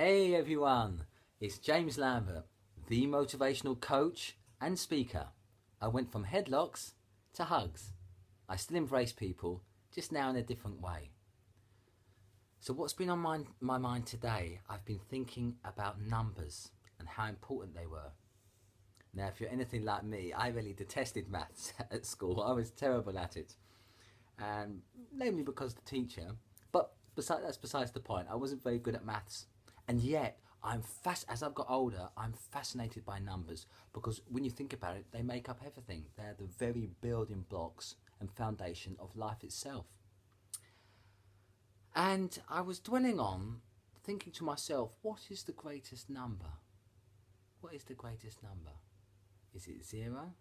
Hey everyone, it's James Lambert, the motivational coach and speaker. I went from headlocks to hugs. I still embrace people, just now in a different way. So what's been on my mind today? I've been thinking about numbers and how important they were. Now if you're anything like me, I really detested maths at school. I was terrible at it. And namely because the teacher, but that's besides the point. I wasn't very good at maths. And yet, as I've got older, I'm fascinated by numbers because when you think about it, they make up everything. They're the very building blocks and foundation of life itself. And I was dwelling on, thinking to myself, what is the greatest number? What is the greatest number? Is it 0?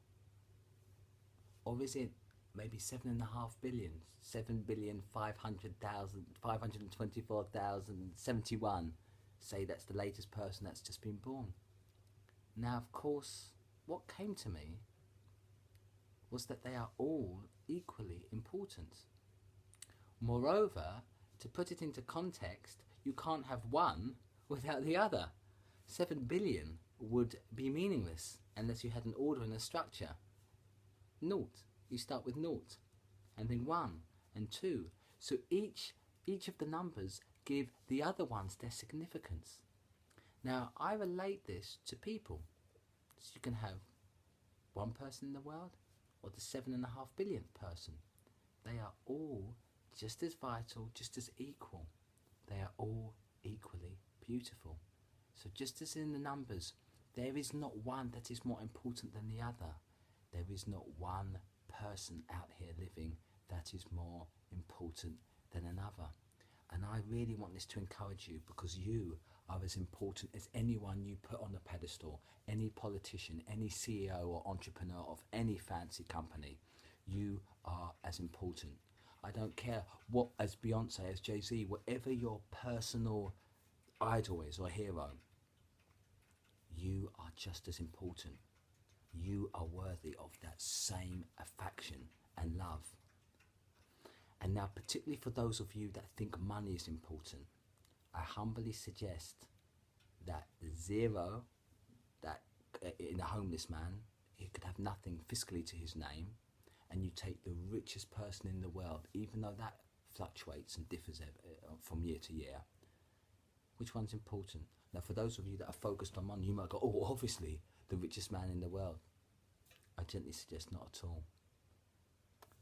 Or is it maybe 7.5 billion? 7,500,524,071? Say that's the latest person that's just been born. Now, of course, what came to me was that they are all equally important. Moreover, to put it into context, you can't have one without the other. 7 billion would be meaningless unless you had an order and a structure. Naught. You start with naught, and then 1 and 2. So each of the numbers give the other ones their significance. Now, I relate this to people. So you can have one person in the world or the 7.5 billionth person. They are all just as vital, just as equal. They are all equally beautiful. So just as in the numbers, there is not one that is more important than the other. There is not one person out here living that is more important than another. And I really want this to encourage you because you are as important as anyone you put on a pedestal, any politician, any CEO or entrepreneur of any fancy company. You are as important. I don't care what, as Beyonce, as Jay-Z, whatever your personal idol is or hero, you are just as important. You are worthy of that same affection and love. And now, particularly for those of you that think money is important, I humbly suggest that the 0, that in a homeless man, he could have nothing fiscally to his name, and you take the richest person in the world, even though that fluctuates and differs from year to year. Which one's important? Now, for those of you that are focused on money, you might go, oh, obviously, the richest man in the world. I gently suggest not at all.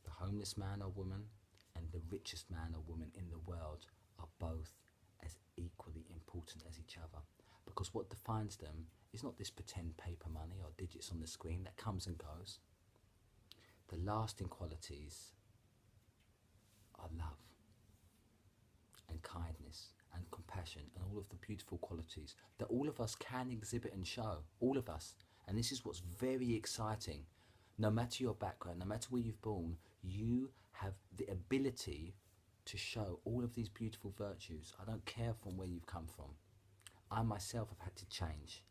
The homeless man or woman and the richest man or woman in the world are both as equally important as each other, because what defines them is not this pretend paper money or digits on the screen that comes and goes. The lasting qualities are love and kindness and compassion and all of the beautiful qualities that all of us can exhibit and show, all of us. And this is what's very exciting. No matter your background, no matter where you've born, you have the ability to show all of these beautiful virtues. I don't care from where you've come from. I myself have had to change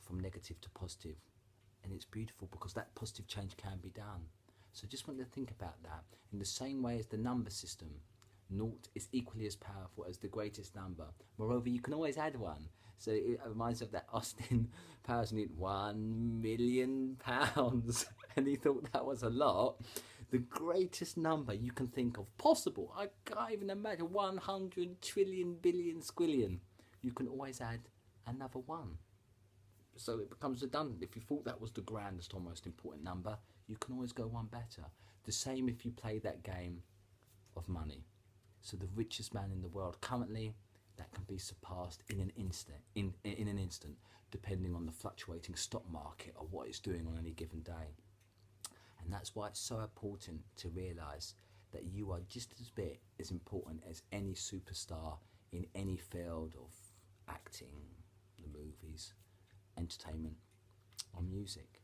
from negative to positive, and it's beautiful because that positive change can be done. So just want to think about that. In the same way as the number system, naught is equally as powerful as the greatest number. Moreover, you can always add one. So it reminds me of that Austin Powers need £1 million, and he thought that was a lot. The greatest number you can think of possible, I can't even imagine, 100 trillion billion squillion. You can always add another one. So it becomes redundant. If you thought that was the grandest or most important number, you can always go one better. The same if you play that game of money. So the richest man in the world currently, that can be surpassed in an instant, depending on the fluctuating stock market or what it's doing on any given day. And that's why it's so important to realise that you are just as important as any superstar in any field of acting, the movies, entertainment or music.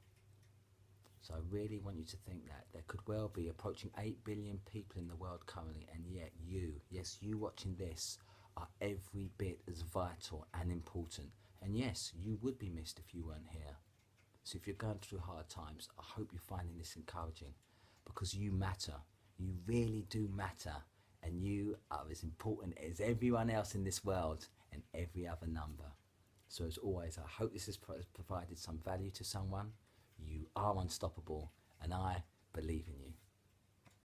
So I really want you to think that there could well be approaching 8 billion people in the world currently, and yet you, yes, you watching this, are every bit as vital and important. And yes, you would be missed if you weren't here. So if you're going through hard times, I hope you're finding this encouraging, because you matter. You really do matter, and you are as important as everyone else in this world. and every other number. So as always, I hope this has provided some value to someone. You are unstoppable, and I believe in you.